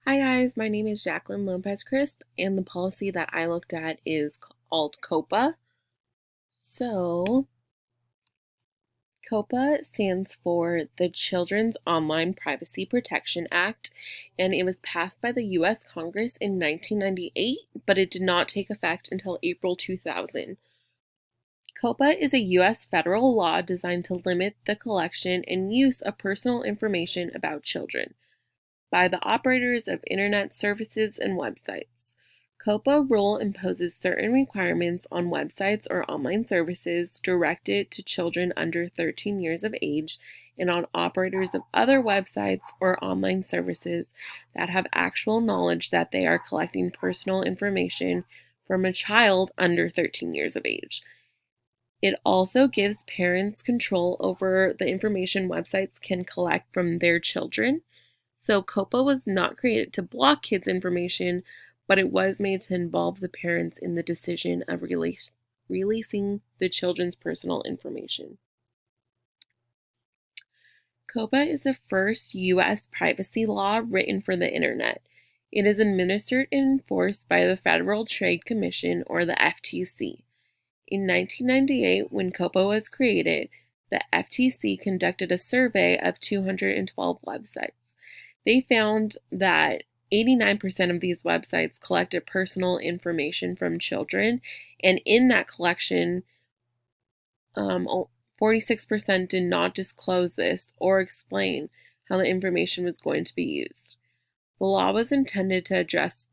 Hi guys, my name is Jacqueline Lopez Crisp, and the policy that I looked at is called Coppa. So, Coppa stands for the Children's Online Privacy Protection Act, and it was passed by the U.S. Congress in 1998, but it did not take effect until April 2000. Coppa is a U.S. federal law designed to limit the collection and use of personal information about children by the operators of Internet services and websites. Coppa rule imposes certain requirements on websites or online services directed to children under 13 years of age and on operators of other websites or online services that have actual knowledge that they are collecting personal information from a child under 13 years of age. It also gives parents control over the information websites can collect from their children. So Coppa was not created to block kids' information, but it was made to involve the parents in the decision of releasing the children's personal information. Coppa is the first U.S. privacy law written for the Internet. It is administered and enforced by the Federal Trade Commission, or the FTC. In 1998, when Coppa was created, the FTC conducted a survey of 212 websites. They found that 89% of these websites collected personal information from children, and in that collection, 46% did not disclose this or explain how the information was going to be used. The law was intended to address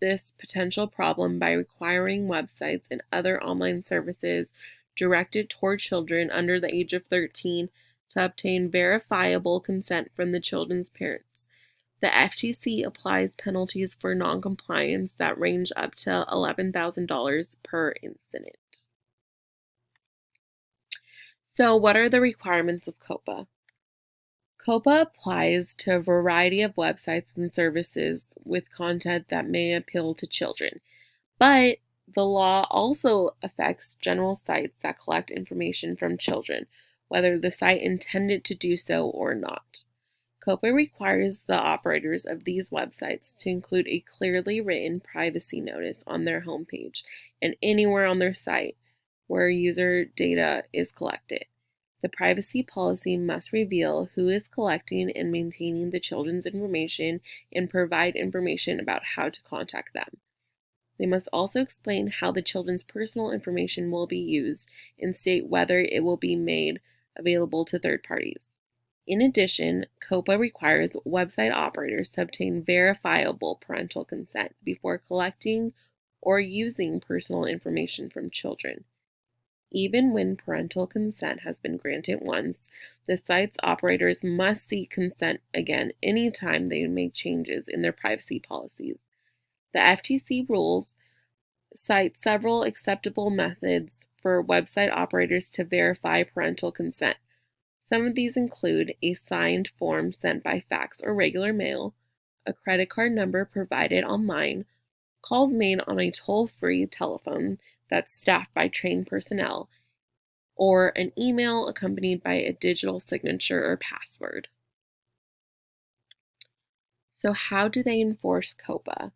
this potential problem by requiring websites and other online services directed toward children under the age of 13 to obtain verifiable consent from the children's parents. The FTC applies penalties for noncompliance that range up to $11,000 per incident. So, what are the requirements of Coppa? Coppa applies to a variety of websites and services with content that may appeal to children, but the law also affects general sites that collect information from children, whether the site intended to do so or not. Coppa requires the operators of these websites to include a clearly written privacy notice on their homepage and anywhere on their site where user data is collected. The privacy policy must reveal who is collecting and maintaining the children's information and provide information about how to contact them. They must also explain how the children's personal information will be used and state whether it will be made available to third parties. In addition, Coppa requires website operators to obtain verifiable parental consent before collecting or using personal information from children. Even when parental consent has been granted once, the site's operators must seek consent again anytime they make changes in their privacy policies. The FTC rules cite several acceptable methods for website operators to verify parental consent. Some of these include a signed form sent by fax or regular mail, a credit card number provided online, calls made on a toll-free telephone that's staffed by trained personnel, or an email accompanied by a digital signature or password. So how do they enforce Coppa?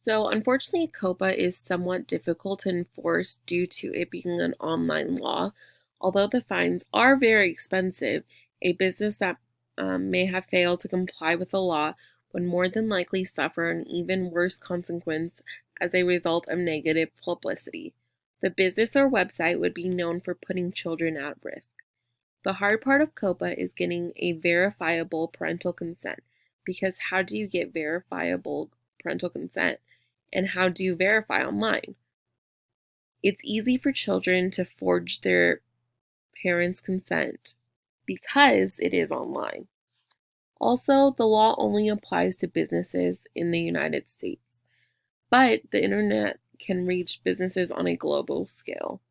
So unfortunately, Coppa is somewhat difficult to enforce due to it being an online law. Although the fines are very expensive, a business that may have failed to comply with the law would more than likely suffer an even worse consequence as a result of negative publicity. The business or website would be known for putting children at risk. The hard part of Coppa is getting a verifiable parental consent, because how do you get verifiable parental consent? And how do you verify online? It's easy for children to forge their parents' consent because it is online. Also, the law only applies to businesses in the United States, but the internet can reach businesses on a global scale.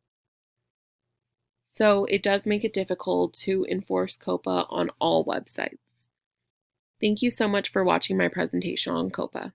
So it does make it difficult to enforce Coppa on all websites. Thank you so much for watching my presentation on Coppa.